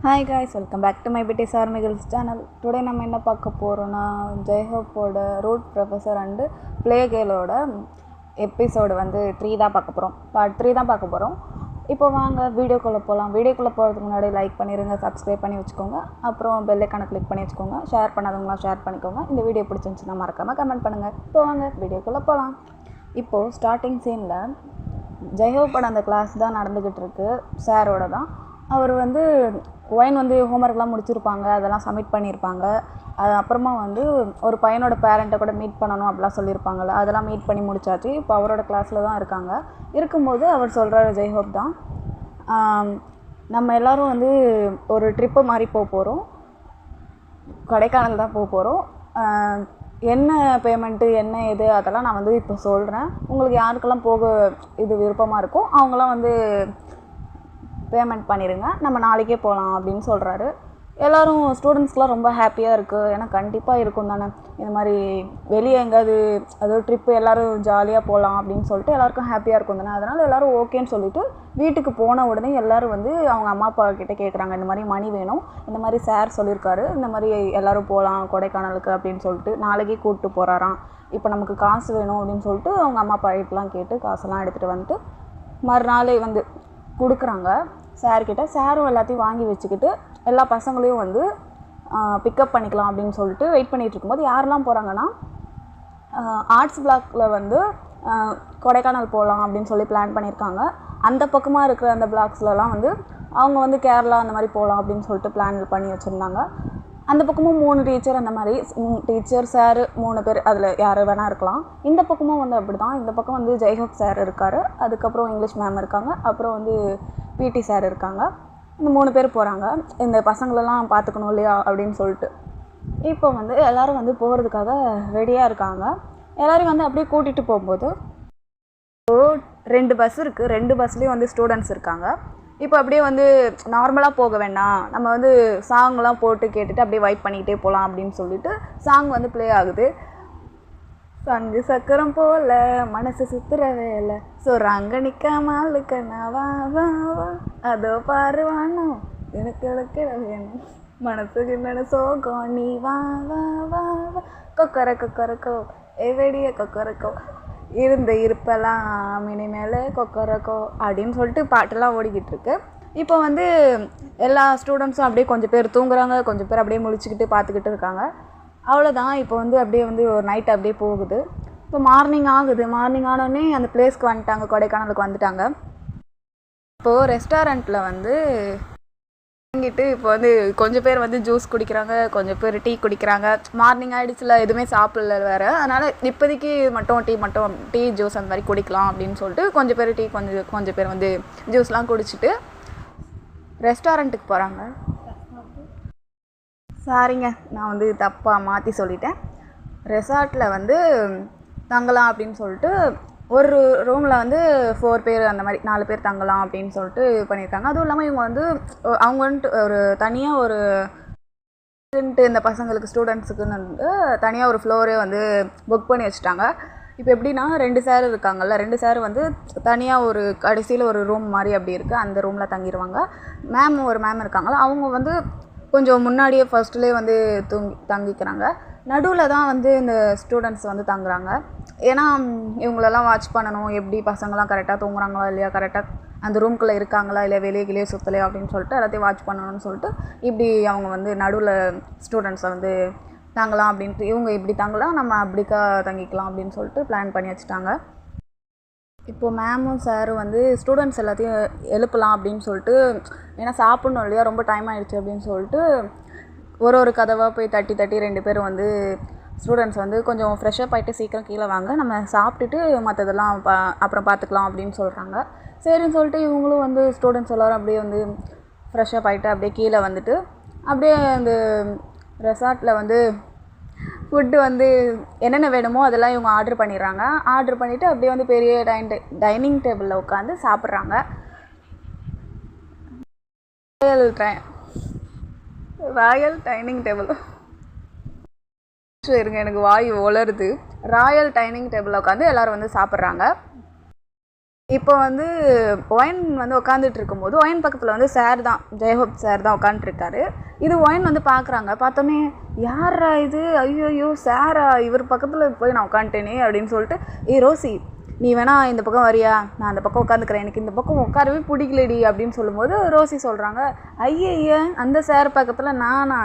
Hi guys, welcome back to my BTS Army Girls channel. Today நம்ம என்ன பார்க்க போறோம்னா ஜெய்ஹோப்போட ரூட் ப்ரொஃபசர் அண்ட் ப்ளே கேலோட எபிசோடு வந்து 3 தான் பார்க்க போகிறோம். பார்ட் 3 தான் பார்க்க போகிறோம். இப்போ வாங்க வீடியோக்குள்ளே போகலாம். வீடியோக்குள்ளே போகிறதுக்கு முன்னாடி லைக் பண்ணிடுங்க, சப்ஸ்கிரைப் பண்ணி வச்சுக்கோங்க, அப்புறம் பெல் ஐக்கானை கிளிக் பண்ணி வச்சுக்கோங்க. ஷேர் பண்ணாதவங்களாம் ஷேர் பண்ணிக்கோங்க. இந்த வீடியோ பிடிச்சிருந்துச்சுன்னா மறக்காமல் கமெண்ட் பண்ணுங்கள். இப்போ வாங்க வீடியோக்குள்ளே போகலாம். இப்போது ஸ்டார்டிங் சீனில் ஜெய்ஹோப்போட அந்த கிளாஸ் தான் நடந்துக்கிட்டு இருக்கு, சாரோட தான். அவர் வந்து ஒயின் வந்து ஹோம்ஒர்க்லாம் முடிச்சிருப்பாங்க, அதெல்லாம் சப்மிட் பண்ணியிருப்பாங்க. அது அப்புறமா வந்து ஒரு பையனோட பேரண்ட்டை கூட மீட் பண்ணணும் அப்படிலாம் சொல்லியிருப்பாங்கள்ல, அதெல்லாம் மீட் பண்ணி முடிச்சாச்சு. இப்போ அவரோட கிளாஸில் தான் இருக்காங்க. இருக்கும்போது அவர் சொல்கிறாரு, ஜெய்ஹோப் தான், நம்ம எல்லோரும் வந்து ஒரு ட்ரிப்பு மாதிரி போகிறோம், கொடைக்கானல் தான் போகிறோம். என்ன பேமெண்ட்டு என்ன இது அதெல்லாம் நான் வந்து இப்போ சொல்கிறேன். உங்களுக்கு யாருக்கெல்லாம் போக இது விருப்பமாக இருக்கோ அவங்களாம் வந்து பேமெண்ட் பண்ணிடுங்க, நம்ம நாளைக்கே போகலாம் அப்படின்னு சொல்கிறாரு. எல்லோரும் ஸ்டூடெண்ட்ஸ்க்கெலாம் ரொம்ப ஹாப்பியாக இருக்குது. ஏன்னா கண்டிப்பாக இருக்கும் தானே, இந்த மாதிரி வெளியே எங்கேயாவது அதாவது ட்ரிப்பு எல்லோரும் ஜாலியாக போகலாம் அப்படின்னு சொல்லிட்டு எல்லாருக்கும் ஹாப்பியாக இருக்கும் தானே. அதனால் எல்லோரும் ஓகேன்னு சொல்லிவிட்டு வீட்டுக்கு போன உடனே எல்லோரும் வந்து அவங்க அம்மா அப்பா கிட்டே கேட்குறாங்க, இந்த மாதிரி மணி வேணும், இந்த மாதிரி சார் சொல்லியிருக்காரு, இந்த மாதிரி எல்லோரும் போகலாம் கொடைக்கானலுக்கு அப்படின்னு சொல்லிட்டு நாளைக்கே கூப்பிட்டு போகிறாராம். இப்போ நமக்கு காசு வேணும் அப்படின்னு சொல்லிட்டு அவங்க அம்மா அப்பா கிட்டலாம் கேட்டு காசெல்லாம் எடுத்துகிட்டு வந்துட்டு மறுநாள் வந்து கொடுக்குறாங்க சார்கிட்ட. சாரும் எல்லாத்தையும் வாங்கி வச்சுக்கிட்டு எல்லா பசங்களையும் வந்து பிக்கப் பண்ணிக்கலாம் அப்படின்னு சொல்லிட்டு வெயிட் பண்ணிகிட்டு இருக்கும்போது யாரெல்லாம் போகிறாங்கன்னா, ஆர்ட்ஸ் பிளாக்கில் வந்து கொடைக்கானல் போகலாம் அப்படின்னு சொல்லி பிளான் பண்ணியிருக்காங்க. அந்த பக்கமாக இருக்கிற அந்த பிளாக்ஸ்லலாம் வந்து அவங்க வந்து கேரளா அந்த மாதிரி போகலாம் அப்படின்னு சொல்லிட்டு பிளான் பண்ணி வச்சுருந்தாங்க. அந்த பக்கமும் 3 டீச்சர், அந்த மாதிரி டீச்சர் சார் 3 பேர், அதில் யார் வேணால் இருக்கலாம். இந்த பக்கமும் வந்து அப்படி தான். இந்த பக்கம் வந்து ஜெய்ஹோப் சார் இருக்கார், அதுக்கப்புறம் இங்கிலீஷ் மேம் இருக்காங்க, அப்புறம் வந்து பிடி சார் இருக்காங்க. இந்த 3 பேர் போகிறாங்க, இந்த பசங்களெல்லாம் பார்த்துக்கணும் இல்லையா அப்படின்னு சொல்லிட்டு. இப்போ வந்து எல்லோரும் வந்து போகிறதுக்காக ரெடியாக இருக்காங்க. எல்லோரையும் வந்து அப்படியே கூட்டிகிட்டு போகும்போது 2 பஸ் இருக்குது, 2 பஸ்லேயும் வந்து ஸ்டூடெண்ட்ஸ் இருக்காங்க. இப்போ அப்படியே வந்து நார்மலாக போக வேண்டாம், நம்ம வந்து சாங்லாம் போட்டு கேட்டுட்டு அப்படியே வைப் பண்ணிக்கிட்டே போகலாம் அப்படின்னு சொல்லிட்டு சாங் வந்து ப்ளே ஆகுது. சங்கு சக்கரம் போல மனசு சுத்துற வேலை, ஸோ ரங்க நிற்காம ஆளுக்கண்ணா வா வா வா, அதோ பாருவானோ எனக்கு வேணும், மனசுக்கு என்ன சோகம் நீ வா வா வா வா, கொக்கரக்கோ எவடிய கொக்கரக்கோ இருந்த இருப்பெல்லாம் இனிமேல் கொக்கரக்கோ அப்படின்னு சொல்லிட்டு பாட்டெல்லாம் ஓடிக்கிட்டு இருக்கு. இப்போ வந்து எல்லா ஸ்டூடெண்ட்ஸும் அப்படியே கொஞ்சம் பேர் தூங்குறாங்க, கொஞ்சம் பேர் அப்படியே முழிச்சுக்கிட்டு பார்த்துக்கிட்டு இருக்காங்க. அவ்வளோதான். இப்போ வந்து அப்படியே வந்து ஒரு நைட் அப்படியே போகுது. இப்போ மார்னிங் ஆகுது. மார்னிங் ஆனோடனே அந்த பிளேஸ்க்கு வந்துட்டாங்க, கொடைக்கானலுக்கு வந்துட்டாங்க. இப்போது ரெஸ்டாரண்ட்டில் வந்து வாங்கிட்டு இப்போ வந்து கொஞ்சம் பேர் வந்து ஜூஸ் குடிக்கிறாங்க, கொஞ்சம் பேர் டீ குடிக்கிறாங்க. மார்னிங் ஆகிடுச்சுல, எதுவுமே சாப்பிடல வேறு, அதனால் இப்போதைக்கு மட்டும் டீ ஜூஸ் அந்த மாதிரி குடிக்கலாம் அப்படின்னு சொல்லிட்டு கொஞ்சம் பேர் டீ, கொஞ்சம் பேர் வந்து ஜூஸ்லாம் குடிச்சிட்டு ரெஸ்டாரண்ட்டுக்கு போகிறாங்க. சாரிங்க, நான் வந்து தப்பாக மாற்றி சொல்லிட்டேன். ரெசார்ட்டில் வந்து தங்கலாம் அப்படின்னு சொல்லிட்டு ஒரு ரூமில் வந்து 4 பேர் அந்த மாதிரி 4 பேர் தங்கலாம் அப்படின்னு சொல்லிட்டு பண்ணியிருக்காங்க. அதுவும் இல்லாமல் இவங்க வந்து அவங்க வந்துட்டு ஒரு தனியாக ஒரு இந்த பசங்களுக்கு ஸ்டூடெண்ட்ஸுக்குன்னு வந்து தனியாக ஒரு ஃப்ளோரே வந்து புக் பண்ணி வச்சுட்டாங்க. இப்போ எப்படின்னா 2 சார் இருக்காங்கல்ல, 2 சார் வந்து தனியாக ஒரு கடைசியில் ஒரு ரூம் மாதிரி அப்படி இருக்குது, அந்த ரூமில் தங்கிடுவாங்க. ஒரு மேம் இருக்காங்களா, அவங்க வந்து கொஞ்சம் முன்னாடியே ஃபர்ஸ்ட்லேயே வந்து தங்கிக்கிறாங்க. நடுவில் தான் வந்து இந்த ஸ்டூடெண்ட்ஸ் வந்து தங்குறாங்க. ஏன்னா இவங்களெல்லாம் வாட்ச் பண்ணணும், எப்படி பசங்களாம் கரெக்டாக தூங்குறாங்களா இல்லையா, கரெக்டாக அந்த ரூம்குள்ளே இருக்காங்களா இல்லை வெளியே சுற்றலையா அப்படின்னு சொல்லிட்டு எல்லாத்தையும் வாட்ச் பண்ணணும்னு சொல்லிட்டு இப்படி அவங்க வந்து நடுவில் ஸ்டூடெண்ட்ஸை வந்து தங்கலாம் அப்படின்ட்டு, இவங்க இப்படி தங்கலாம், நம்ம அப்படிக்கா தங்கிக்கலாம் அப்படின்னு சொல்லிட்டு பிளான் பண்ணி வச்சுட்டாங்க. இப்போது மேமும் சாரும் வந்து ஸ்டூடெண்ட்ஸ் எல்லாத்தையும் எழுப்பலாம் அப்படின்னு சொல்லிட்டு, ஏன்னா சாப்பிட்ணும் இல்லையா, ரொம்ப டைம் ஆகிடுச்சு அப்படின்னு சொல்லிட்டு ஒரு கதவாக போய் தட்டி 2 பேரும் வந்து ஸ்டூடெண்ட்ஸ் வந்து கொஞ்சம் ஃப்ரெஷ்ஷப் ஆகிட்டு சீக்கிரம் கீழே வாங்க, நம்ம சாப்பிட்டுட்டு மற்றதெல்லாம் அப்புறம் பார்த்துக்கலாம் அப்படின்னு சொல்கிறாங்க. சரின்னு சொல்லிட்டு இவங்களும் வந்து ஸ்டூடெண்ட்ஸ் எல்லோரும் அப்படியே வந்து ஃப்ரெஷ்ஷப் ஆகிட்டு அப்படியே கீழே வந்துட்டு அப்படியே அந்த ரெசார்ட்டில் வந்து ஃபுட்டு வந்து என்னென்ன வேணுமோ அதெல்லாம் இவங்க ஆர்டர் பண்ணிடுறாங்க. ஆர்டர் பண்ணிவிட்டு அப்படியே வந்து பெரிய டைனிங் டேபிளில் உட்காந்து சாப்பிட்றாங்க. ராயல் டைனிங் டேபிள் இருங்க, எனக்கு வாய் உளருது. ராயல் டைனிங் டேபிளில் உட்காந்து எல்லோரும் வந்து சாப்பிட்றாங்க. இப்போ வந்து ஒயின் வந்து உட்காந்துட்டு இருக்கும்போது ஒயின் பக்கத்தில் வந்து சார் தான், ஜெயஹோப் சார் தான் உட்காந்துட்ருக்காரு. இது ஒயின் வந்து பார்க்குறாங்க. பார்த்தோன்னே யாரா இது, ஐயோ சாரா, இவர் பக்கத்தில் போய் நான் உட்காந்துட்டேனே அப்படின்னு சொல்லிட்டு, ரோசி நீ வேணா இந்த பக்கம் வரியா, நான் அந்த பக்கம் உட்காந்துக்கிறேன், எனக்கு இந்த பக்கம் உட்காரவே பிடிக்கலடி அப்படின்னு சொல்லும்போது ரோசி சொல்கிறாங்க, ஐய அந்த சார் பக்கத்தில் நான்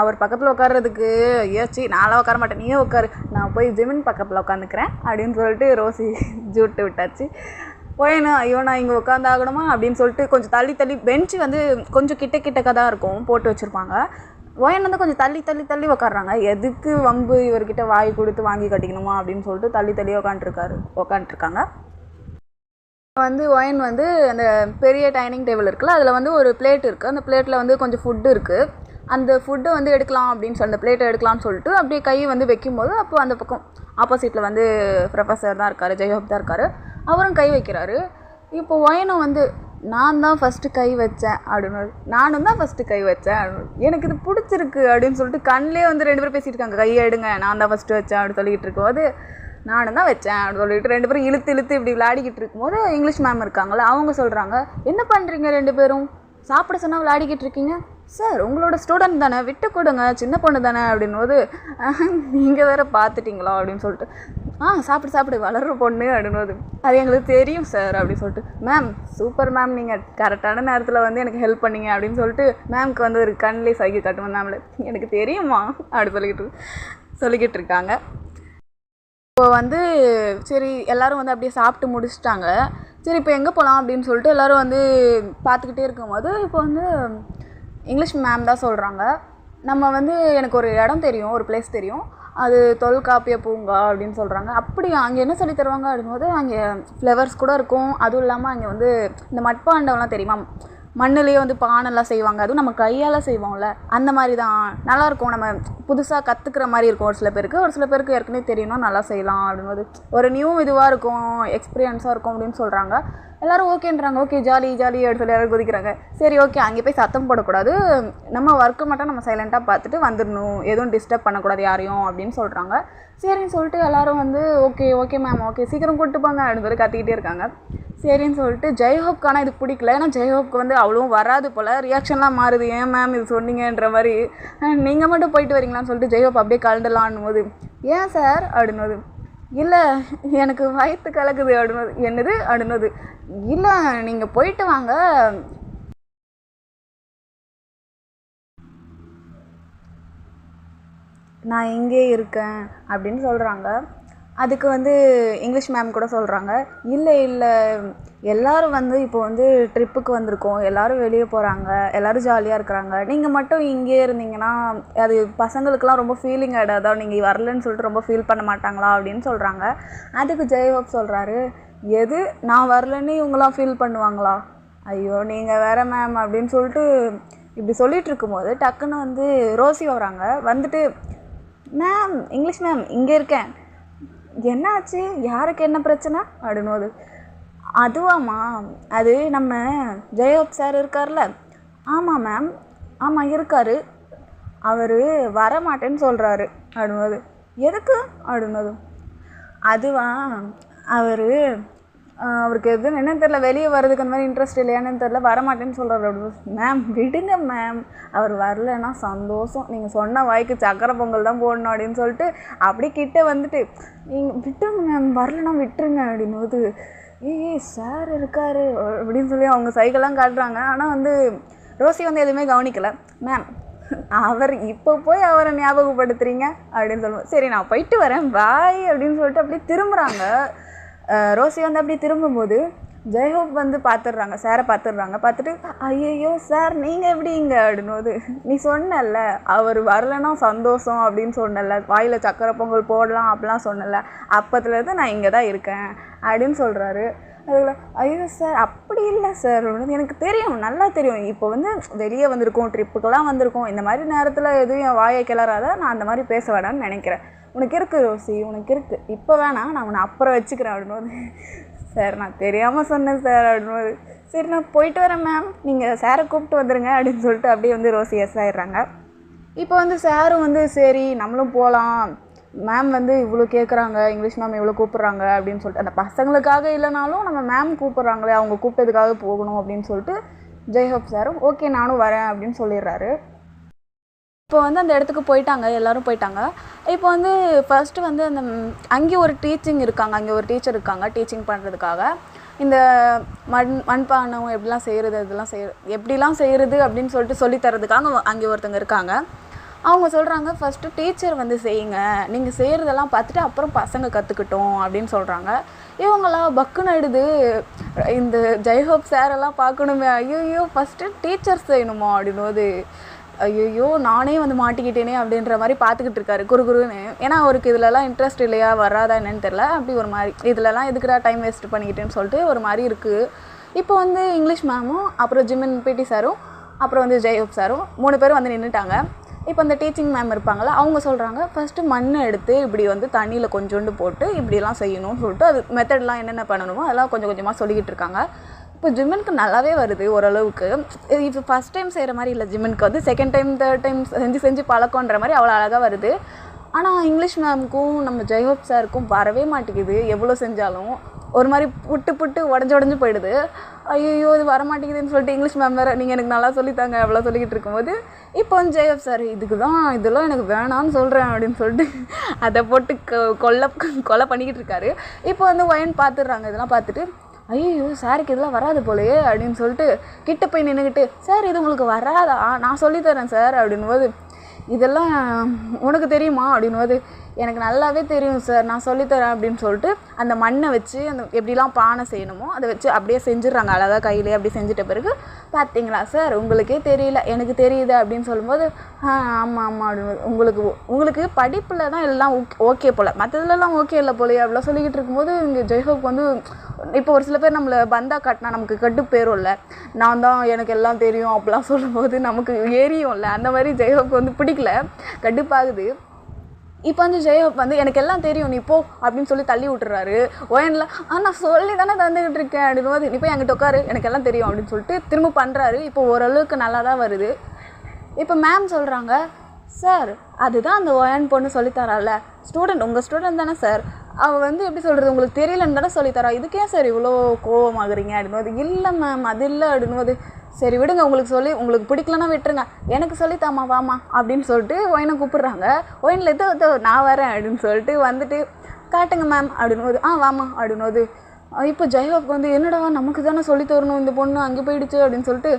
அவர் பக்கத்தில் உட்கார்றதுக்கு யோசிச்சு நான்லாம் உட்கார மாட்டேன், நீயே உட்காரு, நான் போய் ஜிமின் பக்கத்தில் உட்காந்துக்கிறேன் அப்படின்னு சொல்லிட்டு ரோசி ஜூட்டு விட்டாச்சு. போயினா ஐயோ நான் இங்கே உட்காந்தாகணுமா அப்படின்னு சொல்லிட்டு கொஞ்சம் தள்ளி பெஞ்சு வந்து கொஞ்சம் கிட்டக்க தான் இருக்கும் போட்டு வச்சுருப்பாங்க. ஒயன் வந்து கொஞ்சம் தள்ளி உட்காடுறாங்க. எதுக்கு வம்பு இவர்கிட்ட வாய் கொடுத்து வாங்கி கட்டிக்கணுமா அப்படின்னு சொல்லிட்டு தள்ளி உட்காந்துருக்காங்க. வந்து ஒயன் வந்து அந்த பெரிய டைனிங் டேபிள் இருக்குல்ல, அதில் வந்து ஒரு பிளேட் இருக்குது. அந்த பிளேட்டில் வந்து கொஞ்சம் ஃபுட்டு இருக்குது. அந்த ஃபுட்டை வந்து எடுக்கலாம் அப்படின்னு சொல்லி அந்த பிளேட்டை எடுக்கலாம்னு சொல்லிட்டு அப்படியே கை வந்து வைக்கும்போது அப்போ அந்த பக்கம் ஆப்போசிட்டில் வந்து ப்ரொஃபஸர் தான் இருக்கார், ஜெயஹோப் தான் இருக்கார். அவரும் கை வைக்கிறாரு. இப்போ ஒயனும் வந்து நான் தான் ஃபஸ்ட்டு கை வச்சேன் அப்படின்னு, நானும் தான் ஃபஸ்ட்டு கை வச்சேன் அப்படின்னு, எனக்கு இது பிடிச்சிருக்கு அப்படின்னு சொல்லிட்டு கண்ணிலே வந்து 2 பேரும் பேசிகிட்டு இருக்காங்க. கையை எடுங்க, நான் தான் ஃபஸ்ட்டு வச்சேன் அப்படின்னு சொல்லிகிட்டு இருக்கும்போது நானும் தான் வச்சேன் அப்படின்னு சொல்லிட்டு 2 பேரும் இழுத்து இப்படி விளையாடிக்கிட்டு இருக்கும்போது இங்கிலீஷ் மேம் இருக்காங்களே, அவங்க சொல்கிறாங்க, என்ன பண்ணுறீங்க 2 பேரும், சாப்பிட சொன்னால் விளையாடிக்கிட்டு இருக்கீங்க, சார் உங்களோட ஸ்டூடெண்ட் தானே, விட்டு கொடுங்க, சின்ன பொண்ணு தானே அப்படின்போது நீங்கள் வேறு பார்த்துட்டிங்களா அப்படின்னு சொல்லிட்டு சாப்பிடு வளர்கிற பொண்ணு அப்படின்போது அது எங்களுக்கு தெரியும் சார் அப்படின்னு சொல்லிட்டு, மேம் சூப்பர் மேம், நீங்கள் கரெக்டான நேரத்தில் வந்து எனக்கு ஹெல்ப் பண்ணீங்க அப்படின்னு சொல்லிட்டு மேம்க்கு வந்து ஒரு கண்ணிலே சைகை காட்டுவோம் மேம்ல, எனக்கு தெரியுமா அப்படி சொல்லிக்கிட்டு இருக்காங்க. இப்போ வந்து சரி எல்லோரும் வந்து அப்படியே சாப்பிட்டு முடிச்சிட்டாங்க. சரி இப்போ எங்கே போகலாம் அப்படின்னு சொல்லிட்டு எல்லோரும் வந்து பார்த்துக்கிட்டே இருக்கும்போது இப்போ வந்து இங்கிலீஷ் மேம் தான் சொல்கிறாங்க, நம்ம வந்து எனக்கு ஒரு இடம் தெரியும், ஒரு பிளேஸ் தெரியும், அது தொல்காப்பிய பூங்கா அப்படின்னு சொல்கிறாங்க. அப்படியா, அங்கே என்ன சொல்லி தருவாங்க அப்படின்போது அங்கே ஃப்ளவர்ஸ் கூட இருக்கும். அதுவும் இல்லாமல் அங்கே வந்து இந்த மட்பாண்டம்லாம் தெரியுமா, மண்ணுலேயே வந்து பானைலாம் செய்வாங்க, அதுவும் நம்ம கையால் செய்வோம்ல, அந்த மாதிரி தான் நல்லாயிருக்கும். நம்ம புதுசாக கற்றுக்கிற மாதிரி இருக்கும். ஒரு சில பேருக்கு ஏற்கனவே தெரியணும்னா நல்லா செய்யலாம் அப்படின்போது ஒரு நியூ இதுவாக இருக்கும், எக்ஸ்பீரியன்ஸாக இருக்கும் அப்படின்னு சொல்கிறாங்க. எல்லோரும் ஓகேன்றாங்க. ஓகே ஜாலி அப்படின்னு சொல்லி எல்லோரும் குதிக்கிறாங்க. சரி ஓகே, அங்கே போய் சத்தம் போடக்கூடாது, நம்ம ஒர்க்கு மட்டும் நம்ம சைலண்ட்டாக பார்த்துட்டு வந்துடணும், எதுவும் டிஸ்டர்ப் பண்ணக்கூடாது யாரையும் அப்படின்னு சொல்கிறாங்க. சரின்னு சொல்லிட்டு எல்லோரும் வந்து ஓகே மேம் ஓகே சீக்கிரம் கூப்பிட்டு போங்க அப்படின்னு சொல்லி கத்திக்கிட்டே இருக்காங்க. சரின்னு சொல்லிட்டு ஜெயஹோப்க்கான இது பிடிக்கல, ஏன்னா ஜெயஹோப்க்கு வந்து அவ்வளோ வராது போல், ரியாக்ஷன்லாம் மாறுது, ஏன் மேம் இது சொன்னீங்கன்ற மாதிரி, நீங்கள் மட்டும் போயிட்டு வரீங்களான்னு சொல்லிட்டு ஜெயஹோப் அப்படியே கலண்டலான்னு போது, ஏன் சார் அப்படின்னது, இல்லை எனக்கு வயிற்று கலக்குது அப்படின்னது, என்னது அப்படின்னது, இல்லை நீங்கள் போயிட்டு வாங்க, நான் இங்கே இருக்கேன் அப்படின்னு சொல்கிறாங்க. அதுக்கு வந்து இங்கிலீஷ் மேம் கூட சொல்கிறாங்க, இல்லை எல்லோரும் வந்து இப்போ வந்து ட்ரிப்புக்கு வந்திருக்கோம், எல்லோரும் வெளியே போகிறாங்க, எல்லோரும் ஜாலியாக இருக்கிறாங்க, நீங்கள் மட்டும் இங்கே இருந்தீங்கன்னா அது பசங்களுக்கெல்லாம் ரொம்ப ஃபீலிங் ஆகிடாதா, நீங்கள் வரலன்னு சொல்லிட்டு ரொம்ப ஃபீல் பண்ண மாட்டாங்களா அப்படின்னு சொல்கிறாங்க. அதுக்கு ஜெயஹோப் சொல்கிறாரு, எது நான் வரலன்னு இவங்களாம் ஃபீல் பண்ணுவாங்களா, ஐயோ நீங்கள் வேறு மேம் அப்படின்னு சொல்லிட்டு இப்படி சொல்லிகிட்டு இருக்கும்போது டக்குன்னு வந்து ரோசி வராங்க. வந்துட்டு மேம் இங்கிலீஷ் மேம் இங்கே இருக்கேன், என்னாச்சு, யாருக்கு என்ன பிரச்சனை அப்படின்போது, அதுவாம்மா அது நம்ம ஜெயஹோப் சார் இருக்கார்ல, ஆமாம் மேம் ஆமாம் இருக்கார், அவர் வரமாட்டேன்னு சொல்கிறாரு அப்படின்போது, எதுக்கு அப்படின்போது, அதுவா அவருக்கு எதுவும் என்னன்னு தெரில, வெளியே வர்றதுக்கு அந்த மாதிரி இன்ட்ரெஸ்ட் இல்லையான்னு தெரில, வரமாட்டேன்னு சொல்கிறாரு அப்படின்னு. மேம் விடுங்க மேம், அவர் வரலன்னா சந்தோஷம், நீங்கள் சொன்ன வாய்க்கு சக்கரை பொங்கல் தான் போடணும் அப்படின்னு சொல்லிட்டு அப்படி கிட்டே வந்துட்டு, நீங்கள் விட்டுருங்க மேம், வரலன்னா விட்டுருங்க அப்படின்போது, சார் இருக்காரு அப்படின்னு சொல்லி அவங்க சைக்கிள்லாம் காட்டுறாங்க. ஆனால் வந்து ரோசி வந்து எதுவுமே கவனிக்கலை. மேம் அவர் இப்போ போய் அவரை ஞாபகப்படுத்துறீங்க அப்படின்னு சொல்லுவோம், சரி நான் போயிட்டு வரேன் பாய் அப்படின்னு சொல்லிட்டு அப்படியே திரும்புகிறாங்க. ரோசி வந்து அப்படி திரும்பும்போது ஜெயஹோப் வந்து பார்த்துடுறாங்க, சாரை பார்த்துட்டு, ஐயோ சார் நீங்கள் எப்படி இங்கே அப்படின்போது, நீ சொன்னல அவர் வரலன்னா சந்தோஷம் அப்படின்னு சொன்னல, வாயில் சக்கரை பொங்கல் போடலாம் அப்படிலாம் சொன்னல, அப்போத்துலேருந்து நான் இங்கே தான் இருக்கேன் அப்படின்னு சொல்கிறாரு. அதில் ஐயோ சார் அப்படி இல்லை சார், எனக்கு தெரியும், நல்லா தெரியும், இப்போ வந்து வெளியே வந்திருக்கோம், ட்ரிப்புக்கெல்லாம் வந்திருக்கோம், இந்த மாதிரி நேரத்தில் எதுவும் என் வாயை கிளறாத, நான் அந்த மாதிரி பேச வேணான்னு நினைக்கிறேன், உனக்கு இருக்குது ரோசி, உனக்கு இருக்குது, இப்போ வேணாம் நான் உன்னை அப்புறம் வச்சுக்கிறேன் அப்படின்போது, சார் நான் தெரியாமல் சொன்னேன் சார் அப்படின்போது, சரி நான் போயிட்டு வரேன் மேம், நீங்கள் சாரை கூப்பிட்டு வந்துடுங்க அப்படின்னு சொல்லிட்டு அப்படியே வந்து ரோசி எஸ் ஆயிடுறாங்க. இப்போ வந்து சாரும் வந்து சரி நம்மளும் போகலாம், மேம் வந்து இவ்வளோ கேட்குறாங்க, இங்கிலீஷ் மேம் இவ்வளோ கூப்பிட்றாங்க அப்படின்னு சொல்லிட்டு, அந்த பசங்களுக்காக இல்லைனாலும் நம்ம மேம் கூப்பிட்றாங்களே, அவங்க கூப்பிட்டதுக்காக போகணும் அப்படின்னு சொல்லிட்டு ஜெய்ஹோப் சாரும் ஓகே நானும் வரேன் அப்படின்னு சொல்லிடுறாரு. இப்போ வந்து அந்த இடத்துக்கு போயிட்டாங்க, எல்லோரும் போயிட்டாங்க. இப்போ வந்து ஃபஸ்ட்டு வந்து அந்த அங்கே ஒரு டீச்சிங் இருக்காங்க, அங்கே ஒரு டீச்சர் இருக்காங்க டீச்சிங் பண்ணுறதுக்காக. இந்த மண்பானம் எப்படிலாம் செய்கிறது, இதெல்லாம் எப்படிலாம் செய்கிறது அப்படின்னு சொல்லிட்டு சொல்லித்தரதுக்காக அங்கே ஒருத்தங்க இருக்காங்க. அவங்க சொல்கிறாங்க ஃபஸ்ட்டு டீச்சர் வந்து செய்யுங்க, நீங்கள் செய்கிறதெல்லாம் பார்த்துட்டு அப்புறம் பசங்க கற்றுக்கிட்டோம் அப்படின்னு சொல்கிறாங்க. இவங்களாம் பக்குன்னு ஆயிடுது, இந்த ஜெய்ஹோப் சாரெல்லாம் பார்க்கணுமே, ஐயோ ஃபஸ்ட்டு டீச்சர் செய்யணுமா அப்படின்னும்போது ஐயோ நானே வந்து மாட்டிக்கிட்டேனே அப்படின்ற மாதிரி பார்த்துக்கிட்டு இருக்காரு குறுகுறுன்னு. ஏன்னா அவருக்கு இதிலலாம் இன்ட்ரெஸ்ட் இல்லையா, வராதா என்னன்னு தெரில. அப்படி ஒரு மாதிரி இதிலலாம் எதுக்குடா டைம் வேஸ்ட் பண்ணிக்கிட்டேன்னு சொல்லிட்டு ஒரு மாதிரி இருக்குது. இப்போ வந்து இங்கிலீஷ் மேமும் அப்புறம் ஜிமின் பிடி சாரும் அப்புறம் வந்து ஜெய்ஹோப் சாரும் 3 பேரும் வந்து நின்றுட்டாங்க. இப்போ அந்த டீச்சிங் மேம் இருப்பாங்களா, அவங்க சொல்கிறாங்க ஃபஸ்ட்டு மண்ணை எடுத்து இப்படி வந்து தண்ணியில் கொஞ்சோண்டு போட்டு இப்படிலாம் செய்யணும்னு சொல்லிட்டு அது மெத்தட்லாம் என்னென்ன பண்ணணுமோ அதெல்லாம் கொஞ்சம் கொஞ்சமாக சொல்லிக்கிட்டு இருக்காங்க. இப்போ ஜிமினுக்கு நல்லாவே வருது ஓரளவுக்கு. இப்போ ஃபஸ்ட் டைம் செய்கிற மாதிரி இல்லை, ஜிமினுக்கு வந்து செகண்ட் டைம் தேர்ட் டைம் செஞ்சு பழக்கன்ற மாதிரி அவ்வளோ அழகாக வருது. ஆனால் இங்கிலீஷ் மேமுக்கும் நம்ம ஜெய்ஹோப் சாருக்கும் வரவே மாட்டேங்குது. எவ்வளோ செஞ்சாலும் ஒரு மாதிரி புட்டு உடஞ்சி போயிடுது. ஐயோ இது வரமாட்டேங்குதுன்னு சொல்லிட்டு இங்கிலீஷ் மேம் வேறு நீங்கள் எனக்கு நல்லா சொல்லித்தாங்க அவ்வளோ சொல்லிக்கிட்டு இருக்கும்போது இப்போ வந்து ஜெய்ஹோப் சார் இதெல்லாம் எனக்கு வேணான்னு சொல்கிறேன் அப்படின்னு சொல்லிட்டு அதை போட்டு கொலை பண்ணிக்கிட்டு இருக்காரு. இப்போ வந்து ஒயன் பார்த்துடுறாங்க. இதெல்லாம் பார்த்துட்டு ஐயோ சாருக்கு இதெல்லாம் வராது போலையே அப்படின்னு சொல்லிட்டு கிட்ட போய் நின்றுக்கிட்டு, சார் இது உங்களுக்கு வராதா, நான் சொல்லித்தரேன் சார் அப்படின்போது, இதெல்லாம் உனக்கு தெரியுமா அப்படின்போது, எனக்கு நல்லாவே தெரியும் சார், நான் சொல்லித்தரேன் அப்படின்னு சொல்லிட்டு அந்த மண்ணை வச்சு அந்த எப்படிலாம் பானை செய்யணுமோ அதை வச்சு அப்படியே செஞ்சிடுறாங்க அழகாக கையிலே. அப்படி செஞ்சிட்ட பிறகு பார்த்தீங்களா சார் உங்களுக்கே தெரியல எனக்கு தெரியுது அப்படின்னு சொல்லும்போது ஆமாம் அப்படின்னு உங்களுக்கு படிப்பில் தான் எல்லாம் ஓகே போல், மற்றதுலலாம் ஓகே இல்லை போலையே அப்படிலாம் சொல்லிக்கிட்டு இருக்கும்போது இங்கே ஜெய்ஹோப் வந்து இப்போ ஒரு சில பேர் நம்மளை பந்தா காட்டினா நமக்கு கட்டு பேரும்ல, நான் தான் எனக்கு எல்லாம் தெரியும் அப்படிலாம் சொல்லும்போது நமக்கு ஏரியும்ல, அந்த மாதிரி ஜெய்ஹோப் வந்து பிடிக்கல, கடுப்பாகுது. இப்போ வந்து ஜெய்ஹோப் வந்து எனக்கு எல்லாம் தெரியும் நீ போ அப்படின்னு சொல்லி தள்ளி விட்டுறாரு. ஓயனில் நான் சொல்லி தானே தந்துக்கிட்டு இருக்கேன் அப்படின்போது நீ போய் என்கிட்ட உட்காரு எனக்கு எல்லாம் தெரியும் அப்படின்னு சொல்லிட்டு திரும்ப பண்ணுறாரு. இப்போ ஓரளவுக்கு நல்லா தான் வருது. இப்போ மேம் சொல்கிறாங்க, சார் அதுதான் அந்த ஓயன் பொண்ணு சொல்லித்தரால, உங்கள் ஸ்டூடெண்ட் தானே சார், அவள் வந்து எப்படி சொல்கிறது உங்களுக்கு தெரியலன்னு தானே சொல்லித்தரா, இதுக்கே சார் இவ்வளோ கோவமாகறீங்க அப்படின்போது, இல்லை மேம் அது இல்லை அப்படின்போது, சரி விடுங்க உங்களுக்கு பிடிக்கலன்னா விட்டுருங்க, எனக்கு சொல்லித்தாமா வாமா அப்படின்னு சொல்லிட்டு ஒயனை கூப்பிட்றாங்க. ஒயனில் எதோ நான் வரேன் அப்படின்னு சொல்லிட்டு வந்துட்டு காட்டுங்க மேம் அப்படின்போது வாமா அப்படின்போது இப்போ ஜெய்ஹோப்க்கு வந்து என்னடா நமக்கு தானே சொல்லி தரணும், இந்த பொண்ணு அங்கே போயிடுச்சு அப்படின்னு சொல்லிட்டு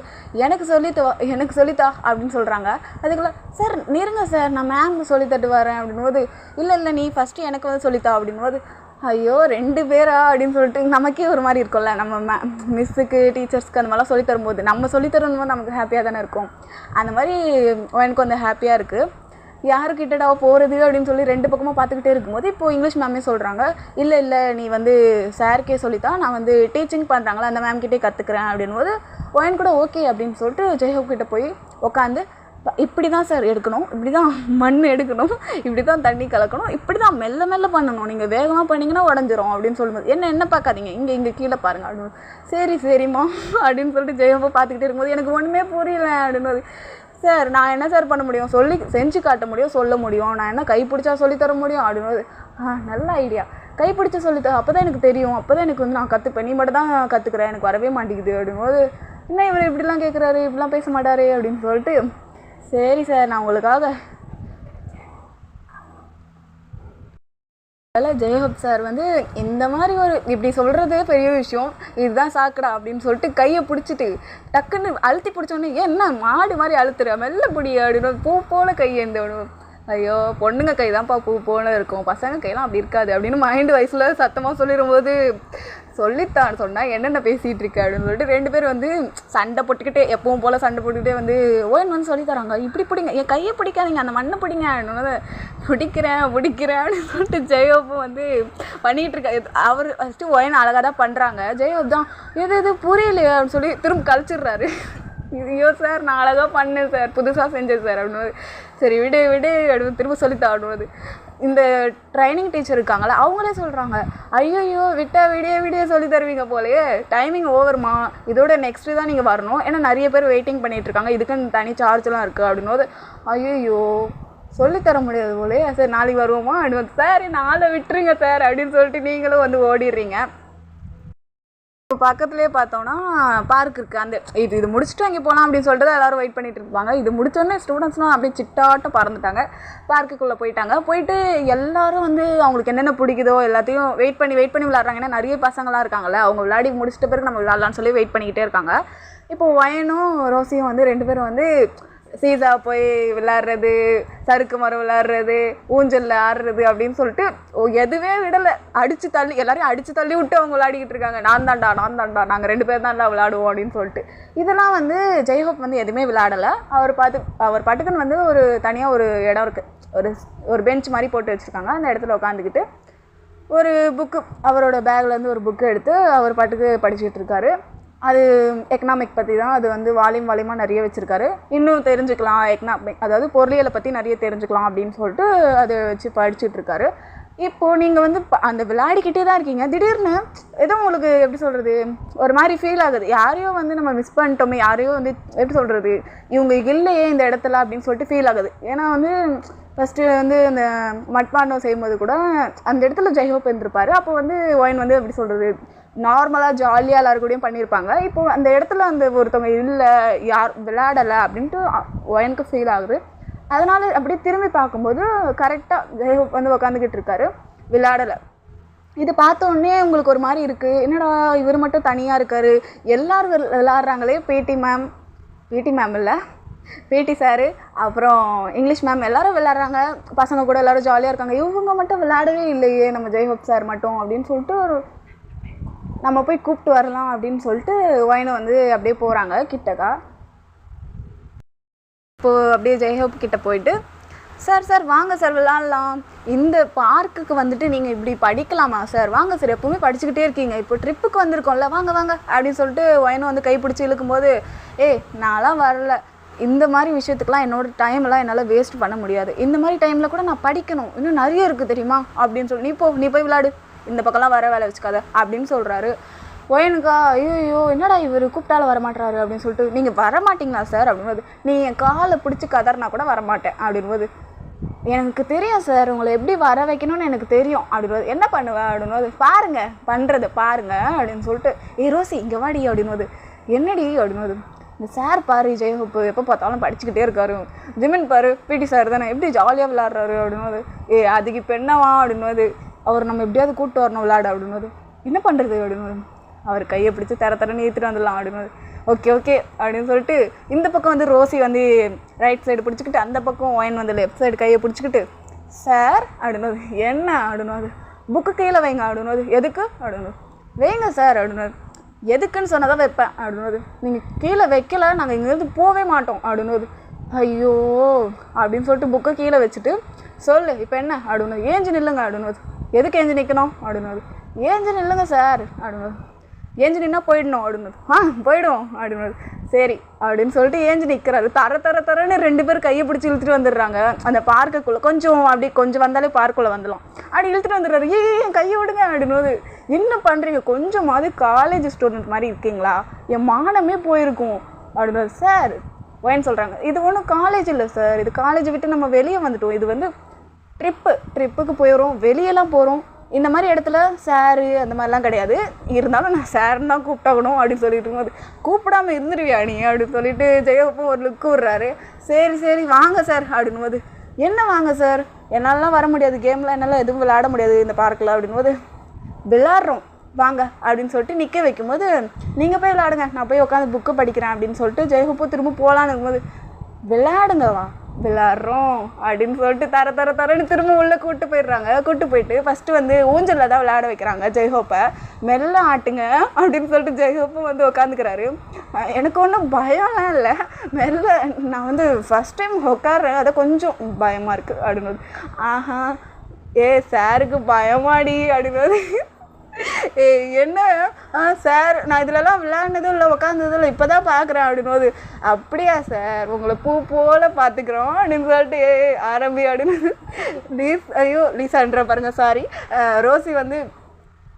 எனக்கு சொல்லித்தா அப்படின்னு சொல்கிறாங்க. அதுக்குள்ள சார் நிறுங்க சார் நான் மேம்க்கு சொல்லித்தட்டு வரேன் அப்படின்போது, இல்லை நீ ஃபஸ்ட்டு எனக்கு வந்து சொல்லித்தா அப்படின்போது, ஐயோ 2 பேரா அப்படின்னு சொல்லிட்டு நமக்கே ஒரு மாதிரி இருக்கும்ல, நம்ம மிஸ்ஸுக்கு டீச்சர்ஸ்க்கு அந்த மாதிரிலாம் சொல்லித்தரும்போது நம்ம சொல்லித்தரணும் நமக்கு ஹாப்பியாக தானே இருக்கும். அந்த மாதிரி எனக்கு வந்து ஹாப்பியாக இருக்குது. யாருக்கிட்டடா போகிறது அப்படின்னு சொல்லி 2 பக்கமாக பார்த்துக்கிட்டே இருக்கும்போது இப்போது இங்கிலீஷ் மேமே சொல்கிறாங்க, இல்லை நீ வந்து சாருக்கே சொல்லித்தான், நான் வந்து டீச்சிங் பண்ணுறாங்களா அந்த மேம்கிட்டே கற்றுக்குறேன் அப்படின்போது ஒயன் கூட ஓகே அப்படின்னு சொல்லிட்டு ஜெய்ஹோப் கிட்டே போய் உட்காந்து இப்படி தான் சார் எடுக்கணும், இப்படி தான் மண் எடுக்கணும், இப்படி தான் தண்ணி கலக்கணும், இப்படி தான் மெல்ல பண்ணணும், நீங்கள் வேகமாக பண்ணிங்கன்னா உடஞ்சிரும் அப்படின்னு சொல்லும்போது என்ன பார்க்காதீங்க இங்கே கீழே பாருங்கள் அப்படின்னு சரிம்மா அப்படின்னு சொல்லிட்டு ஜெய்ஹோப்பை பார்த்துக்கிட்டே இருக்கும்போது எனக்கு ஒன்றுமே புரியல அப்படின்போது, சார் நான் என்ன சார் பண்ண முடியும், செஞ்சு காட்ட முடியும், சொல்ல முடியும், நான் என்ன கைப்பிடிச்சா சொல்லித்தர முடியும் அப்படின்போது நல்ல ஐடியா, கைப்பிடிச்சா சொல்லித்தர அப்போ தான் எனக்கு தெரியும், அப்போ தான் எனக்கு வந்து நான் கற்றுப்பேன், நீ மட்டும் தான் கற்றுக்குறேன் எனக்கு வரவே மாட்டேங்குது அப்படின்போது, என்ன இவர் இப்படிலாம் கேட்குறாரு, இப்படிலாம் பேச மாட்டாரு அப்படின்னு சொல்லிட்டு, சரி சார் நான் உங்களுக்காக ஜெய்ஹோப் சார் வந்து இந்த மாதிரி ஒரு இப்படி சொல்கிறது பெரிய விஷயம், இதுதான் சாக்கடா அப்படின்னு சொல்லிட்டு கையை பிடிச்சிட்டு டக்குன்னு அழுத்தி பிடிச்சோன்னே என்ன மாடு மாதிரி அழுத்துற மெல்ல பிடி அப்படின்னு பூ போல் கை எந்த ஐயோ பொண்ணுங்க கை தான்ப்பா பூ போல இருக்கும், பசங்க கையெல்லாம் அப்படி இருக்காது அப்படின்னு மைண்டு வயசில் சத்தமாக சொல்லிடும்போது சொல்லித்தான் சொன்னால் என்னென்ன பேசிகிட்டு இருக்கு அப்படின்னு சொல்லிட்டு 2 பேர் வந்து சண்டை போட்டுக்கிட்டே எப்பவும் போல் சண்டை போட்டுக்கிட்டே வந்து ஓயன் வந்து சொல்லித்தராங்க, இப்படி பிடிங்க என் கையை பிடிக்காதீங்க அந்த மண்ணை பிடிங்க அப்படின்னு பிடிக்கிறேன் அப்படின்னு சொல்லிட்டு ஜெய்ஹோப்பும் வந்து பண்ணிகிட்டு இருக்காரு. அவர் ஃபஸ்ட்டு ஓயன் அழகாக தான் பண்ணுறாங்க, ஜெய்ஹோப் தான் எது புரியலையே அப்படின்னு சொல்லி திரும்ப கழிச்சிடுறாரு. ஐயோ சார் நான் அழகாக பண்ணேன் சார், புதுசாக செஞ்சேன் சார் அப்படின்னு, சரி விடு அப்படின்னு திரும்ப சொல்லித்தா அப்படின்னுவது. இந்த ட்ரைனிங் டீச்சர் இருக்காங்களே அவங்களே சொல்கிறாங்க, ஐயோ விடிய சொல்லி தருவீங்க போலையே, டைமிங் ஓவர்மா, இதோட நெக்ஸ்ட்டு தான் நீங்கள் வரணும், ஏன்னா நிறைய பேர் வெயிட்டிங் பண்ணிகிட்ருக்காங்க, இதுக்குன்னு தனி சார்ஜெலாம் இருக்குது அப்படின்னும்போது, ஐயோ சொல்லித்தர முடியாது போலே. சரி நாளைக்கு வருவோமா அப்படின்னு சார் நாளை விட்டுருங்க சார் அப்படின்னு சொல்லிட்டு நீங்களும் வந்து ஓடிடுறீங்க. இப்போ பக்கத்துலேயே பார்த்தோன்னா பார்க் இருக்குது. அந்த இது முடிச்சுட்டு அங்கே போகலாம் அப்படின்னு சொல்லிட்டு தான் எல்லோரும் வெயிட் பண்ணிட்டு இருப்பாங்க. இது முடிச்சோடனே ஸ்டூடெண்ட்ஸ்லாம் அப்படியே சிட்டாட்டம் பறந்துட்டாங்க, பார்க்குக்குள்ளே போயிட்டாங்க. போயிட்டு எல்லோரும் வந்து அவங்களுக்கு என்னென்ன பிடிக்குதோ எல்லாத்தையும் வெயிட் பண்ணி விளாட்றாங்க. ஏன்னா நிறைய பசங்களாம் இருக்காங்கல்ல, அவங்க விளையாடி முடிச்சிட்ட பிறகு நம்ம விளாட்லான்னு சொல்லி வெயிட் பண்ணிக்கிட்டே இருக்காங்க. இப்போ வயனும் ரோசியும் வந்து 2 பேரும் வந்து சீசா போய் விளாட்றது, சறுக்கு மரம் விளாட்றது, ஊஞ்சலில் ஆடுறது அப்படின்னு சொல்லிட்டு எதுவே விடலை. எல்லாரையும் அடித்து தள்ளி விட்டு அவங்க விளையாடிக்கிட்டு இருக்காங்க. நான் தாண்டா நாங்கள் 2 பேர் தான்டா விளாடுவோம் அப்படின்னு சொல்லிட்டு. இதெல்லாம் வந்து ஜெய்ஹோப் வந்து எதுவுமே விளையாடலை. அவர் பாட்டுக்குன்னு வந்து ஒரு தனியாக ஒரு இடம் இருக்குது, ஒரு பெஞ்ச் மாதிரி போட்டு வச்சுருக்காங்க. அந்த இடத்துல உட்காந்துக்கிட்டு ஒரு புக்கு, அவரோட பேக்லேருந்து ஒரு புக்கு எடுத்து அவர் பாட்டுக்கு படிச்சுட்டு இருக்காரு. அது எக்கனாமிக் பற்றி தான். அது வந்து வால்யூமாக நிறைய வச்சுருக்காரு. இன்னும் தெரிஞ்சுக்கலாம் எக்கனாமிக், அதாவது பொருளியலை பற்றி நிறைய தெரிஞ்சுக்கலாம் அப்படின்னு சொல்லிட்டு அதை வச்சு படிச்சுட்ருக்காரு. இப்போது நீங்கள் வந்து அந்த விளையாடிக்கிட்டே தான் இருக்கீங்க. திடீர்னு ஏதோ உங்களுக்கு எப்படி சொல்கிறது, ஒரு மாதிரி ஃபீல் ஆகுது. யாரையோ வந்து நம்ம மிஸ் பண்ணிட்டோமே, யாரையோ வந்து எப்படி சொல்கிறது, இவங்க இல்லையே இந்த இடத்துல அப்படின்னு சொல்லிட்டு ஃபீல் ஆகுது. ஏன்னா வந்து ஃபஸ்ட்டு வந்து அந்த மட்பாண்டம் செய்யும்போது கூட அந்த இடத்துல ஜெய்ஹோப் இருந்திருப்பார். அப்போ வந்து ஒயின் வந்து எப்படி சொல்கிறது, நார்மலாக ஜாலியாக எல்லாருக்கூடையும் பண்ணியிருப்பாங்க. இப்போது அந்த இடத்துல அந்த ஒருத்தவங்க இல்லை, யார் விளையாடலை அப்படின்ட்டு ஒயனுக்கு ஃபீல் ஆகுது. அதனால் அப்படியே திரும்பி பார்க்கும்போது கரெக்டாக ஜெய்ஹோப் வந்து உக்காந்துக்கிட்டு இருக்காரு, விளையாடலை. இது பார்த்தோன்னே உங்களுக்கு ஒரு மாதிரி இருக்குது, என்னடா இவர் மட்டும் தனியாக இருக்கார், எல்லோரும் விளையாடுறாங்களே, பிடி மேம் இல்லை பிடி சாரு, அப்புறம் இங்கிலீஷ் மேம் எல்லோரும் விளையாடுறாங்க, பசங்க கூட எல்லோரும் ஜாலியாக இருக்காங்க, இவங்க மட்டும் விளையாடவே இல்லையே நம்ம ஜெய்ஹோப் சார் மட்டும் அப்படின்னு சொல்லிட்டு நம்ம போய் கூப்பிட்டு வரலாம் அப்படின்னு சொல்லிட்டு ஒயினை வந்து அப்படியே போகிறாங்க கிட்டக்கா. இப்போது அப்படியே ஜெய்ஹோப் கிட்ட போயிட்டு, சார் வாங்க சார் விளாட்லாம், இந்த பார்க்குக்கு வந்துட்டு நீங்கள் இப்படி படிக்கலாமா சார், வாங்க சார் எப்போவுமே படிச்சுக்கிட்டே இருக்கீங்க, இப்போ ட்ரிப்புக்கு வந்திருக்கோம்ல, வாங்க அப்படின்னு சொல்லிட்டு ஒயினை வந்து கைப்பிடிச்சி இழுக்கும்போது, நான்லாம் வரல, இந்த மாதிரி விஷயத்துக்குலாம் என்னோடய டைம்லாம் என்னால் வேஸ்ட் பண்ண முடியாது, இந்த மாதிரி டைமில் கூட நான் படிக்கணும், இன்னும் நிறைய இருக்குது தெரியுமா அப்படின்னு சொல்லி, நீ போய் விளாடு, இந்த பக்கம்லாம் வர வேலை வச்சுக்காத அப்படின்னு சொல்கிறாரு. ஒயனுக்கா ஐயோ என்னடா இவர் கூப்பிட்டாலும் வரமாட்டாரு அப்படின்னு சொல்லிட்டு, நீங்கள் வரமாட்டிங்களா சார் அப்படின்போது, நீ என் காலை பிடிச்சி கதறினா கூட வரமாட்டேன் அப்படின்போது, எனக்கு தெரியும் சார் உங்களை எப்படி வர வைக்கணும்னு எனக்கு தெரியும் அப்படின்போது, என்ன பண்ணுவேன் அப்படின்போது, பண்ணுறதை பாருங்க அப்படின்னு சொல்லிட்டு, ரோசி இங்கே வாடி அப்படின்போது, என்னடி அப்படின்போது, இந்த சார் பாரு ஜெய்ஹோப் எப்போ பார்த்தாலும் படிச்சுக்கிட்டே இருக்காரு, ஜிமின் பாரு பிடி சார் தானே எப்படி ஜாலியாக விளாட்றாரு அப்படின்போது, அதுக்கு இப்போ என்னவா அப்படின்போது, அவர் நம்ம எப்படியாவது கூப்பிட்டு வரணும் விளையாட அப்படின்போது, என்ன பண்ணுறது அப்படின்போது, அவர் கையை பிடிச்சி தரன்னு ஏற்றிட்டு வந்துடலாம் அப்படின்போது, ஓகே அப்படின்னு சொல்லிட்டு இந்த பக்கம் வந்து ரோசி வந்து ரைட் சைடு பிடிச்சிக்கிட்டு, அந்த பக்கம் ஒயின் வந்து லெஃப்ட் சைடு கையை பிடிச்சிக்கிட்டு, சார் அப்படின்போது, என்ன அப்படின்போது, புக்கு கீழே வைங்க அப்படின்போது, எதுக்கு அப்படின்போது, வைங்க சார் அப்படின்போது, எதுக்குன்னு சொன்னதான் வைப்பேன் அப்படின்போது, நீங்கள் கீழே வைக்கல நாங்கள் இங்கேருந்து போகவே மாட்டோம் அப்படின்போது, ஐயோ அப்படின்னு சொல்லிட்டு புக்கை கீழே வச்சுட்டு, சொல்லு இப்போ என்ன அப்படின்போது, ஏஞ்சி நில்லுங்க அப்படின்போது, எதுக்கு ஏஞ்சி நிற்கணும் அப்படின்போது, ஏஞ்சி நில்லுங்க சார் அப்படின்போது, ஏஞ்சி நின்னா போயிடணும் அப்படின்போது, போயிடும் அப்படின்போது, சரி அப்படின்னு சொல்லிட்டு ஏஞ்சி நிற்கிறாரு. தரன்னு 2 பேர் கையை பிடிச்சி இழுத்துட்டு வந்துடுறாங்க அந்த பார்க்குள்ளே. கொஞ்சம் வந்தாலே பார்க்குள்ளே வந்துடலாம், அப்படி இழுத்துட்டு வந்துடுறாரு. என் கையை விடுங்க அப்படின்போது, என்ன பண்ணுறீங்க, கொஞ்சமாவது காலேஜ் ஸ்டூடெண்ட் மாதிரி இருக்கீங்களா, என் மானமே போயிருக்கும் அப்படின்போது, சார் ஒயன் சொல்கிறாங்க, இது ஒன்றும் காலேஜ் இல்லை சார், இது காலேஜை விட்டு நம்ம வெளியே வந்துட்டோம், இது வந்து ட்ரிப்புக்கு போயிடும், வெளியெல்லாம் போகிறோம், இந்த மாதிரி இடத்துல சாரு அந்த மாதிரிலாம் கிடையாது, இருந்தாலும் நான் சார்னு தான் கூப்பிட்டாகணும் அப்படின்னு சொல்லிட்டு இருக்கும்போது, கூப்பிடாம இருந்துருவியா நீ அப்படின்னு சொல்லிட்டு ஜெய்ஹோப்பும் ஒரு லுக்கு விட்றாரு. சரி வாங்க சார் அப்படின்போது, என்ன வாங்க சார், என்னாலலாம் வர முடியாது, கேம்லாம் என்னால் எதுவும் விளையாட முடியாது இந்த பார்க்கில் அப்படின்போது, விளாட்றோம் வாங்க அப்படின்னு சொல்லிட்டு நிற்க வைக்கும்போது, நீங்கள் போய் விளையாடுங்க நான் போய் உட்காந்து புக்கு படிக்கிறேன் அப்படின்னு சொல்லிட்டு ஜெய்ஹோப்பும் திரும்ப போகலான்னு இருக்கும்போது, விளையாடுங்கவா விளாட்றோம் அப்படின்னு சொல்லிட்டு தரன்னு திரும்ப உள்ளே கூப்பிட்டு போயிட்டு ஃபஸ்ட்டு வந்து ஊஞ்சலில் தான் விளையாட வைக்கிறாங்க ஜெய்ஹோப்பை, மெல்ல ஆட்டுங்க அப்படின்னு சொல்லிட்டு ஜெய்ஹோப்பும் வந்து உட்காந்துக்கிறாரு. எனக்கு ஒன்றும் பயம்லாம் இல்லை, மெல்ல நான் வந்து ஃபஸ்ட் டைம் உட்காடுறேன், அதை கொஞ்சம் பயமாக இருக்குது அப்படின்போது, சாருக்கு பயமாடி அப்படின்போது, என்ன சார் நான் இதிலலாம் விளையாடுனதும் இல்லை உட்காந்ததும் இல்லை இப்போ தான் பார்க்குறேன் அப்படின்போது, அப்படியா சார் உங்களை பூ போல் பார்த்துக்குறோம் அப்படின்னு சொல்லிட்டு ஆரம்பி அப்படின்னு லீசான்ற பாருங்க, சாரி ரோசி வந்து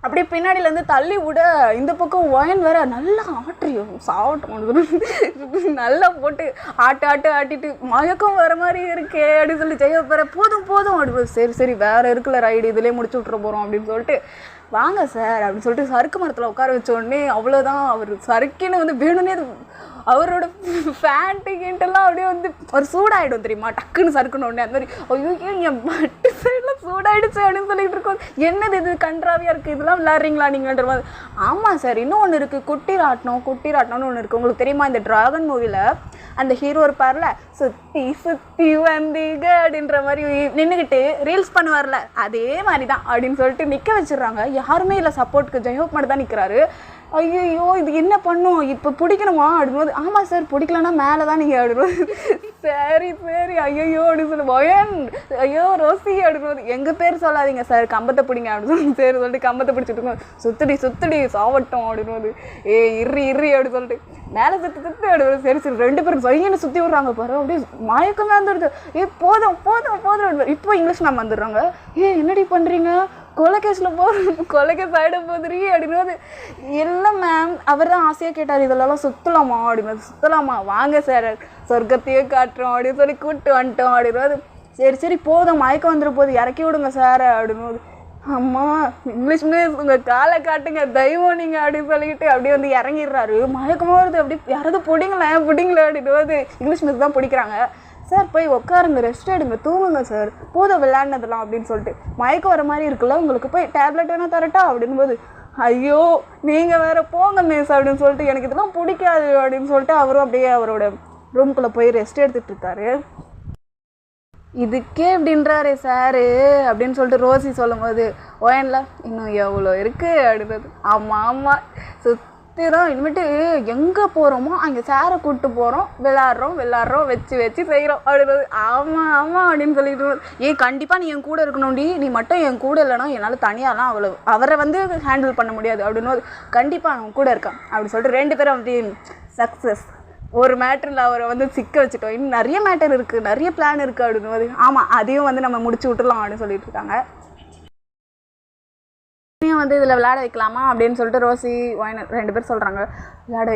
அப்படியே பின்னாடியிலேருந்து தள்ளி விட இந்த பக்கம் ஒயன் வேற நல்லா ஆட்டுறியும் சாப்பிட்டோம் நல்லா போட்டு ஆட்டிட்டு மயக்கம் வர மாதிரி இருக்கே அப்படின்னு சொல்லி ஜெயப்பற போதும் அப்படி சரி சரி வேறு இருக்குல்ல ரைடு இதுலேயே முடிச்சு விட்ற போகிறோம் அப்படின்னு சொல்லிட்டு வாங்க சார் அப்படின்னு சொல்லிட்டு சறுக்கு மரத்தில் உட்கார வச்ச உடனே அவ்வளோதான். அவர் சறுக்கின்னு வந்து வேணும்னே அவரோட ஃபேண்ட்டு கீண்டெல்லாம் அப்படியே வந்து ஒரு சூடாகிடும் தெரியுமா, டக்குன்னு சறுக்கணும் உடனே அந்த மாதிரி ஐயோ என் பட்டு சைடில் சூடாயிடுச்சு அப்படின்னு சொல்லிட்டு இருக்கோம். என்னது இது கன்றாவியாக இருக்குது, இதெல்லாம் விளாட்றீங்களா நீங்கள்ன்ற மாதிரி. ஆமாம் சார், இன்னும் ஒன்று இருக்குது, குட்டி ராட்டணம்னு ஒன்று இருக்குது. உங்களுக்கு தெரியுமா, இந்த டிராகன் மூவியில் அந்த ஹீரோ இருப்பார்ல, சுற்றி வந்தீங்க அப்படின்ற மாதிரி நின்றுக்கிட்டு ரீல்ஸ் பண்ணுவார்ல, அதே மாதிரி தான் அப்படின்னு சொல்லிட்டு நிற்க வச்சிடுறாங்க. யாருமே இல்லை சப்போர்ட்டுக்கு, ஜெயஹோப் மட்டும் தான் நிற்கிறாரு. ஐயோ இது என்ன பண்ணும் இப்போ பிடிக்கணுமா அப்படின்போது, ஆமாம் சார் பிடிக்கலன்னா மேலே தான் நீங்கள் அப்படின்போது சரி ஐயோ அப்படின்னு சொல்லி ஒயன் ஐயோ ரோசி அப்படின்போது எங்கள் பேர் சொல்லாதீங்க சார் கம்பத்தை பிடிங்க அப்படின்னு சொல்லி சரி சொல்லிட்டு கம்பத்தை பிடிச்சிட்டு இருக்கோம். சுத்துடி சாவட்டும் அப்படின்போது இர்ரி அப்படின்னு சொல்லிட்டு மேலே சுற்றி அப்படின் சரி 2 பேரும் சையன்னு சுற்றி விட்றாங்க பாரு. அப்படியே மயக்கமே வந்துடுது. போதும் இப்போ இங்கிலீஷ் மேம் வந்துடுறாங்க. என்னடி பண்ணுறீங்க, கொலை கேஸ் ஆகிட போதுரி அப்படின்னும். இல்லை மேம் அவர் தான் ஆசையாக கேட்டார் இதெல்லாம் சுற்றலாமா அப்படின்னு. சுற்றலாமா வாங்க சார் சொர்க்கத்தையே காட்டுறோம் அப்படின்னு சொல்லி கூப்பிட்டு வந்துட்டோம் அப்படின்னும். சரி போதும் மயக்கம் வந்துட போது இறக்கி விடுங்க சார் அப்படின்னும். அம்மா இங்கிலீஷ்மே உங்கள் காலை காட்டுங்க தெய்வம் நீங்கள் அப்படின்னு சொல்லிக்கிட்டு அப்படியே வந்து இறங்கிடுறாரு. மயக்கமாக வருது, அப்படி யாராவது பிடிங்களேன் அப்படின்னு இங்கிலீஷ் மிஸ் தான் பிடிக்கிறாங்க. சார் போய் உட்காருங்க, ரெஸ்ட் எடுங்க, தூங்குங்க சார், போதும் விளையாடினதெல்லாம் அப்படின்னு சொல்லிட்டு. மயக்கம் வர மாதிரி இருக்குல்ல உங்களுக்கு, போய் டேப்லெட் வேணால் தரட்டா அப்படின்போது, ஐயோ நீங்கள் வேறு போங்க மிஸ் அப்படின்னு சொல்லிட்டு எனக்கு இதெல்லாம் பிடிக்காது அப்படின்னு சொல்லிட்டு அவரும் அப்படியே அவரோட ரூம்குள்ளே போய் ரெஸ்ட் எடுத்துகிட்டு இருக்காரு. இதுக்கே அப்படின்றாரு சாரு அப்படின்னு சொல்லிட்டு ரோசி சொல்லும் போது ஓயன்ல இன்னும் எவ்வளோ இருக்குது அப்படின்றது. ஆமாம் சுத்திரம் இனிமேட்டு எங்கே போகிறோமோ அங்கே சாரை கூப்பிட்டு போகிறோம், விளாட்றோம் வச்சு செய்கிறோம் அப்படின்றது. ஆமாம் அப்படின்னு சொல்லிட்டு கண்டிப்பாக நீ என் கூட இருக்கணும்டி, நீ மட்டும் என் கூட இல்லைனா என்னால் தனியாலாம் அவரை வந்து ஹேண்டில் பண்ண முடியாது அப்படின்னு. கண்டிப்பாக நான் கூட இருக்கேன் அப்படின்னு சொல்லிட்டு 2 பேரும் அப்படி சக்ஸஸ். ஒரு மேட்டரில் அவரை வந்து சிக்க வச்சுட்டோம். இன்னும் நிறைய மேட்டர் இருக்குது, நிறைய பிளான் இருக்குது அப்படின்னு. ஆமாம் அதையும் வந்து நம்ம முடிச்சு விட்டுலாம் அப்படின்னு சொல்லிட்டு இருக்காங்க. வந்து இதில் விளையாட வைக்கலாமா அப்படின்னு சொல்லிட்டு ரோசி 2 பேர் சொல்கிறாங்க. விளையாட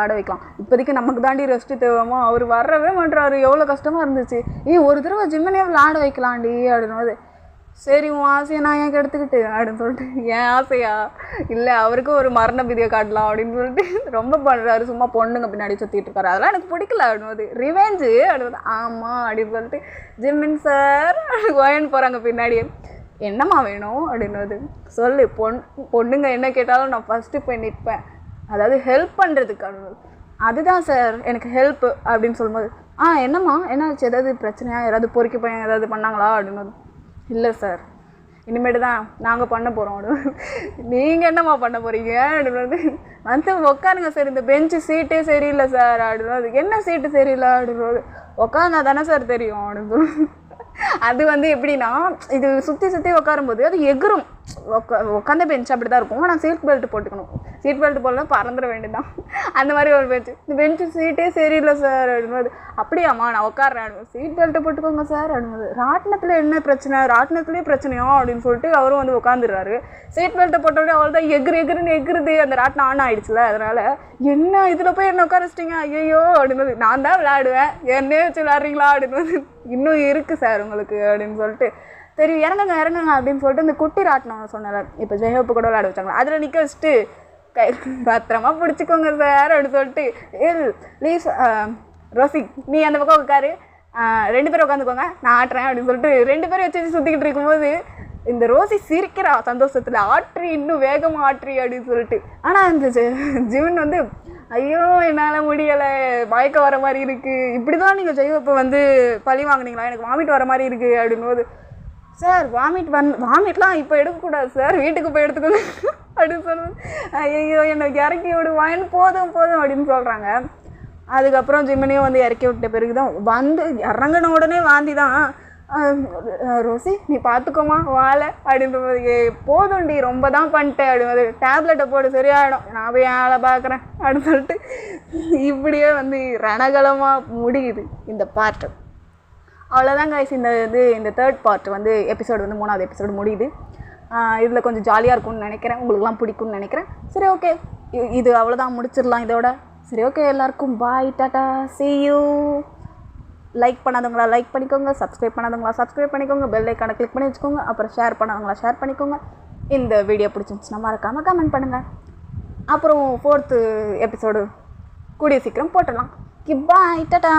வைக்கலாம் இப்போதைக்கு நமக்கு தாண்டி ரெஸ்ட்டு தேவைமோ, அவர் வரவே மாட்டாரு. எவ்வளோ கஷ்டமாக இருந்துச்சு. ஒரு தடவை ஜிம்மனே விளையாட வைக்கலாண்டி அப்படின்னும். சரி உன் ஆசையை நான் ஏன் எடுத்துக்கிட்டு அப்படின்னு சொல்லிட்டு, என் ஆசையா இல்லை அவருக்கு ஒரு மரண பிதியை காட்டலாம் அப்படின்னு சொல்லிட்டு ரொம்ப பண்ணுறாரு. சும்மா பொண்ணுங்க பின்னாடி சுற்றிட்டு இருக்காரு, அதெல்லாம் எனக்கு பிடிக்கல அப்படின்னு. ரிவெஞ்சு அப்படின்னு. ஆமாம் அப்படின்னு சொல்லிட்டு ஜிம்மின் சார் கோயன் போகிறாங்க பின்னாடியே. என்னம்மா வேணும் அப்படின்னு சொல்லு. பொண்ணுங்க என்ன கேட்டாலும் நான் ஃபஸ்ட்டு போய் நிற்பேன், அதாவது ஹெல்ப் பண்ணுறதுக்கு அப்படின்னு. அதுதான் சார் எனக்கு ஹெல்ப்பு அப்படின்னு சொல்லும்போது, என்னம்மா என்னாச்சு, ஏதாவது பிரச்சனையா, யாராவது பொறுக்கி பையன் ஏதாவது பண்ணாங்களா அப்படின்னு. இல்லை சார் இனிமேட்டு தான் நாங்கள் பண்ண போகிறோம் அப்படின்னு. நீங்கள் என்னம்மா பண்ண போகிறீங்க அப்படின்னு வந்து உட்காருங்க சார், இந்த பெஞ்சு சீட்டே சரியில்லை சார் அப்படின்னு. என்ன சீட்டு சரியில்லை அப்படின்னு. உட்காந்தா தானே சார் தெரியும் அப்படின்னு. அது வந்து எப்படின்னா இது சுற்றி உட்காரும்போது அது எகுரும். உட்காந்த பெஞ்ச் அப்படி தான் இருக்கும், ஆனால் சீட் பெல்ட் போட்டுக்கணும். சீட் பெல்ட் போடலாம் பறந்துட வேண்டியதான். அந்த மாதிரி ஒரு பெஞ்சு. இந்த பெஞ்சு சீட்டே சரியில்லை சார் அப்படின்போது, அப்படியாம்மா நான் உட்காடுறேன், சீட் பெல்ட்டை போட்டுக்கோங்க சார் அப்படின்போது. ராட்டினத்தில் என்ன பிரச்சனை, ராட்டினத்துலேயே பிரச்சனையோ அப்படின்னு சொல்லிட்டு அவரும் வந்து உட்காந்துடுறாரு. சீட் பெல்ட்டை போட்டோடனே அவள் தான் எகுருன்னு எகுருது, அந்த ராட்டினம் ஆன் ஆகிடுச்சுல, அதனால் என்ன இதில் போய் என்ன உட்கார வச்சிட்டிங்க ஐயோ அப்படின்போது. நான் தான் விளையாடுவேன், என்னே வச்சு விளையாடுறீங்களா அப்படின்போது. இன்னும் இருக்குது சார் உங்களுக்கு அப்படின்னு சொல்லிட்டு. சரி இறங்குங்க அப்படின்னு சொல்லிட்டு இந்த குட்டி ராட்டினம் சொன்னார், இப்போ ஜெயஹோப்பு கூட விளையாட வச்சாங்களா, அதில் நிற்க வச்சுட்டு பத்திரமா பிடிச்சிக்கோங்க சார் அப்படின்னு சொல்லிட்டு. ப்ளீஸ் ரோசி நீ அந்த பக்கம் உட்காரு, 2 பேரும் உட்காந்துக்கோங்க நான் ஆட்டுறேன் அப்படின்னு சொல்லிட்டு 2 பேரும் வச்சு சுற்றிக்கிட்டு இருக்கும்போது இந்த ரோசி சிரிக்கிறா சந்தோஷத்தில், ஆட்ரி இன்னும் வேகமாக ஆட்ரி அப்படின்னு சொல்லிட்டு. ஆனால் அந்த ஜிவன் வந்து ஐயோ என்னால் முடியலை, மயக்கம் வர மாதிரி இருக்குது, இப்படி தான் நீங்கள் ஜெயஹோப்பை வந்து பழி வாங்கினீங்களா, எனக்கு வாமிட் வர மாதிரி இருக்குது அப்படின்போது, சார் வாமிட்லாம் இப்போ எடுக்கக்கூடாது சார், வீட்டுக்கு போய் எடுத்துக்கோங்க அப்படின்னு சொல்லுவேன். ஐயோ எனக்கு இறக்கி விடுவான்னு போதும் அப்படின்னு சொல்கிறாங்க. அதுக்கப்புறம் ஜிம்மனையும் வந்து இறக்கி விட்ட பிறகு தான் வந்து இறங்கின உடனே வாந்தி தான். ரோசி நீ பார்த்துக்கோமா வாழை அப்படின்ற போதும்டி ரொம்ப தான் பண்ணிட்டேன் அப்படின்றது. டேப்லெட்டை போட்டு சரியாயிடும், நான் போய் ஆளை பார்க்குறேன் அப்படின்னு சொல்லிட்டு இப்படியே வந்து ரணகலமாக முடியுது இந்த பார்ட்டு. அவ்வளோதான் கைஸ், இந்த 3rd பார்ட் வந்து எபிசோடு வந்து 3வது எபிசோடு முடியுது. இதில் கொஞ்சம் ஜாலியாக இருக்கும்னு நினைக்கிறேன், உங்களுக்குலாம் பிடிக்கும்னு நினைக்கிறேன். சரி ஓகே, இது அவ்வளோதான், முடிச்சிடலாம் இதோட. சரி ஓகே, எல்லாருக்கும் பாய், டாட்டா, see you. லைக் பண்ணாதவங்களா லைக் பண்ணிக்கோங்க, சப்ஸ்கிரைப் பண்ணாதவங்களா சப்ஸ்கிரைப் பண்ணிக்கோங்க, பெல் ஐக்கானை கிளிக் பண்ணி வச்சுக்கோங்க. அப்புறம் ஷேர் பண்ணாதவங்களா ஷேர் பண்ணிக்கோங்க. இந்த வீடியோ பிடிச்சிருந்துச்சுன்னா மறக்காமல் கமெண்ட் பண்ணுங்கள். அப்புறம் 4th எபிசோடு கூடிய சீக்கிரம் போட்டுடலாம். பாய், டாட்டா.